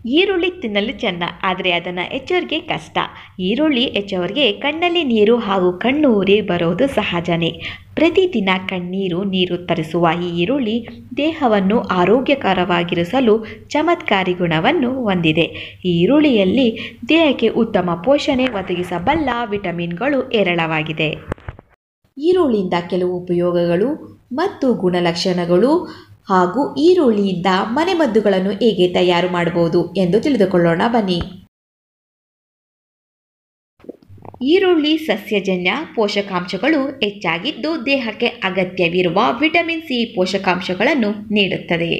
ಈರುಳ್ಳಿ ತಿನ್ನಲು ಚೆನ್ನ, ಆದರೆ ಅದನ್ನು ಹೆಚ್ಚೋರಿಗೆ ಕಷ್ಟ. ಈರುಳ್ಳಿ ಹೆಚ್ಚೋರಿಗೆ ಕಣ್ಣಲ್ಲಿ ನೀರು ಹಾಗೂ ಕಣ್ಣು ಉರಿ ಬರೋದು ಸಹಜನೇ. ಪ್ರತಿದಿನ ಕಣ್ಣೀರು ನೀರು ತರಿಸುವ ಈ ಈರುಳ್ಳಿ ದೇಹವನ್ನು ಆರೋಗ್ಯಕರವಾಗಿರಿಸಲು ಚಮತ್ಕಾರಿ ಗುಣವನ್ನು ಹೊಂದಿದೆ. ಈ ಈರುಳ್ಳಿಯಲ್ಲಿ ದೇಹಕ್ಕೆ ಉತ್ತಮ ಪೋಷಣೆ ಒದಗಿಸಬಲ್ಲ ವಿಟಮಿನ್ಗಳು ಹೇರಳವಾಗಿದೆ. ಈರುಳ್ಳಿಯಿಂದ ಕೆಲವು ಉಪಯೋಗಗಳು ಮತ್ತು ಗುಣಲಕ್ಷಣಗಳು ಹಾಗೂ ಈರುಳ್ಳಿಯಿಂದ ಮನೆಮದ್ದುಗಳನ್ನು ಹೇಗೆ ತಯಾರು ಮಾಡಬಹುದು ಎಂದು ತಿಳಿದುಕೊಳ್ಳೋಣ ಬನ್ನಿ. ಈರುಳ್ಳಿ ಸಸ್ಯಜನ್ಯ ಪೋಷಕಾಂಶಗಳು ಹೆಚ್ಚಾಗಿದ್ದು ದೇಹಕ್ಕೆ ಅಗತ್ಯವಿರುವ ವಿಟಮಿನ್ ಸಿ ಪೋಷಕಾಂಶಗಳನ್ನು ನೀಡುತ್ತದೆ.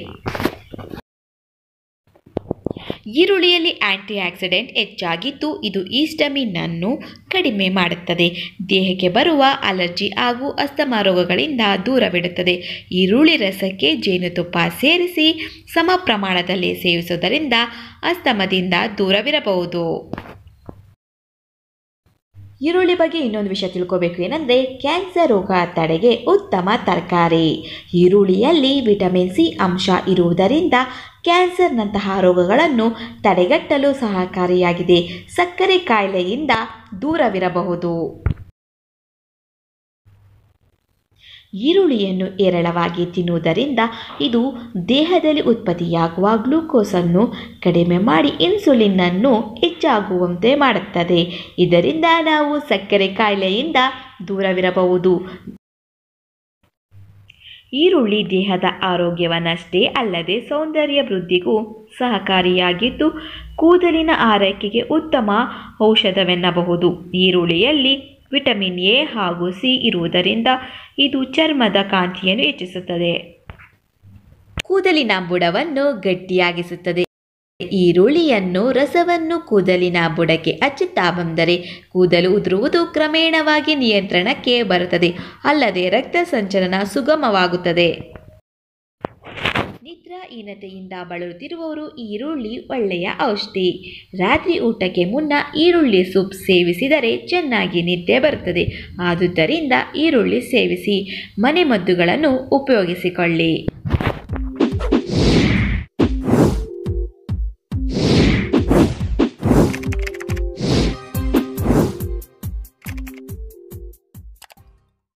ಈರುಳ್ಳಿಯಲ್ಲಿ ಆಂಟಿ ಆಕ್ಸಿಡೆಂಟ್ ಹೆಚ್ಚಾಗಿದ್ದು ಇದು ಹಿಸ್ಟಮಿನ್ ಅನ್ನು ಕಡಿಮೆ ಮಾಡುತ್ತದೆ. ದೇಹಕ್ಕೆ ಬರುವ ಅಲರ್ಜಿ ಹಾಗೂ ಅಸ್ತಮಾ ರೋಗಗಳಿಂದ ದೂರವಿಡುತ್ತದೆ. ಈರುಳ್ಳಿ ರಸಕ್ಕೆ ಜೇನುತುಪ್ಪ ಸೇರಿಸಿ ಸಮ ಪ್ರಮಾಣದಲ್ಲಿ ಸೇವಿಸುವುದರಿಂದ ಅಸ್ತಮದಿಂದ ದೂರವಿರಬಹುದು. ಈರುಳ್ಳಿ ಬಗ್ಗೆ ಇನ್ನೊಂದು ವಿಷಯ ತಿಳ್ಕೋಬೇಕು ಏನಂದರೆ, ಕ್ಯಾನ್ಸರ್ ರೋಗ ತಡೆಗೆ ಉತ್ತಮ ತರಕಾರಿ. ಈರುಳ್ಳಿಯಲ್ಲಿ ವಿಟಮಿನ್ ಸಿ ಅಂಶ ಇರುವುದರಿಂದ ಕ್ಯಾನ್ಸರ್ನಂತಹ ರೋಗಗಳನ್ನು ತಡೆಗಟ್ಟಲು ಸಹಕಾರಿಯಾಗಿದೆ. ಸಕ್ಕರೆ ಕಾಯಿಲೆಯಿಂದ ದೂರವಿರಬಹುದು. ಈರುಳ್ಳಿಯನ್ನು ಹೇರಳವಾಗಿ ತಿನ್ನುವುದರಿಂದ ಇದು ದೇಹದಲ್ಲಿ ಉತ್ಪತ್ತಿಯಾಗುವ ಗ್ಲೂಕೋಸನ್ನು ಕಡಿಮೆ ಮಾಡಿ ಇನ್ಸುಲಿನ್ ಅನ್ನು ಹೆಚ್ಚಾಗುವಂತೆ ಮಾಡುತ್ತದೆ. ಇದರಿಂದ ನಾವು ಸಕ್ಕರೆ ಕಾಯಿಲೆಯಿಂದ ದೂರವಿರಬಹುದು. ಈರುಳ್ಳಿ ದೇಹದ ಆರೋಗ್ಯವನ್ನಷ್ಟೇ ಅಲ್ಲದೆ ಸೌಂದರ್ಯ ವೃದ್ಧಿಗೂ ಸಹಕಾರಿಯಾಗಿದ್ದು ಕೂದಲಿನ ಆರೈಕೆಗೆ ಉತ್ತಮ ಔಷಧವೆನ್ನಬಹುದು. ಈರುಳ್ಳಿಯಲ್ಲಿ ವಿಟಮಿನ್ ಎ ಹಾಗೂ ಸಿ ಇರುವುದರಿಂದ ಇದು ಚರ್ಮದ ಕಾಂತಿಯನ್ನು ಹೆಚ್ಚಿಸುತ್ತದೆ. ಕೂದಲಿನ ಬುಡವನ್ನು ಗಟ್ಟಿಯಾಗಿಸುತ್ತದೆ. ಈರುಳ್ಳಿಯನ್ನು ರಸವನ್ನು ಕೂದಲಿನ ಬುಡಕ್ಕೆ ಹಚ್ಚುತ್ತಾ ಬಂದರೆ ಕೂದಲು ಉದುರುವುದು ಕ್ರಮೇಣವಾಗಿ ನಿಯಂತ್ರಣಕ್ಕೆ ಬರುತ್ತದೆ. ಅಲ್ಲದೆ ರಕ್ತ ಸಂಚಲನ ಸುಗಮವಾಗುತ್ತದೆ. ನಿದ್ರಾಹೀನತೆಯಿಂದ ಬಳಲುತ್ತಿರುವವರು ಈರುಳ್ಳಿ ಒಳ್ಳೆಯ ಔಷಧಿ. ರಾತ್ರಿ ಊಟಕ್ಕೆ ಮುನ್ನ ಈರುಳ್ಳಿ ಸೂಪ್ ಸೇವಿಸಿದರೆ ಚೆನ್ನಾಗಿ ನಿದ್ದೆ ಬರುತ್ತದೆ. ಆದುದರಿಂದ ಈರುಳ್ಳಿ ಸೇವಿಸಿ. ಮನೆಮದ್ದುಗಳನ್ನು ಉಪಯೋಗಿಸಿಕೊಳ್ಳಿ.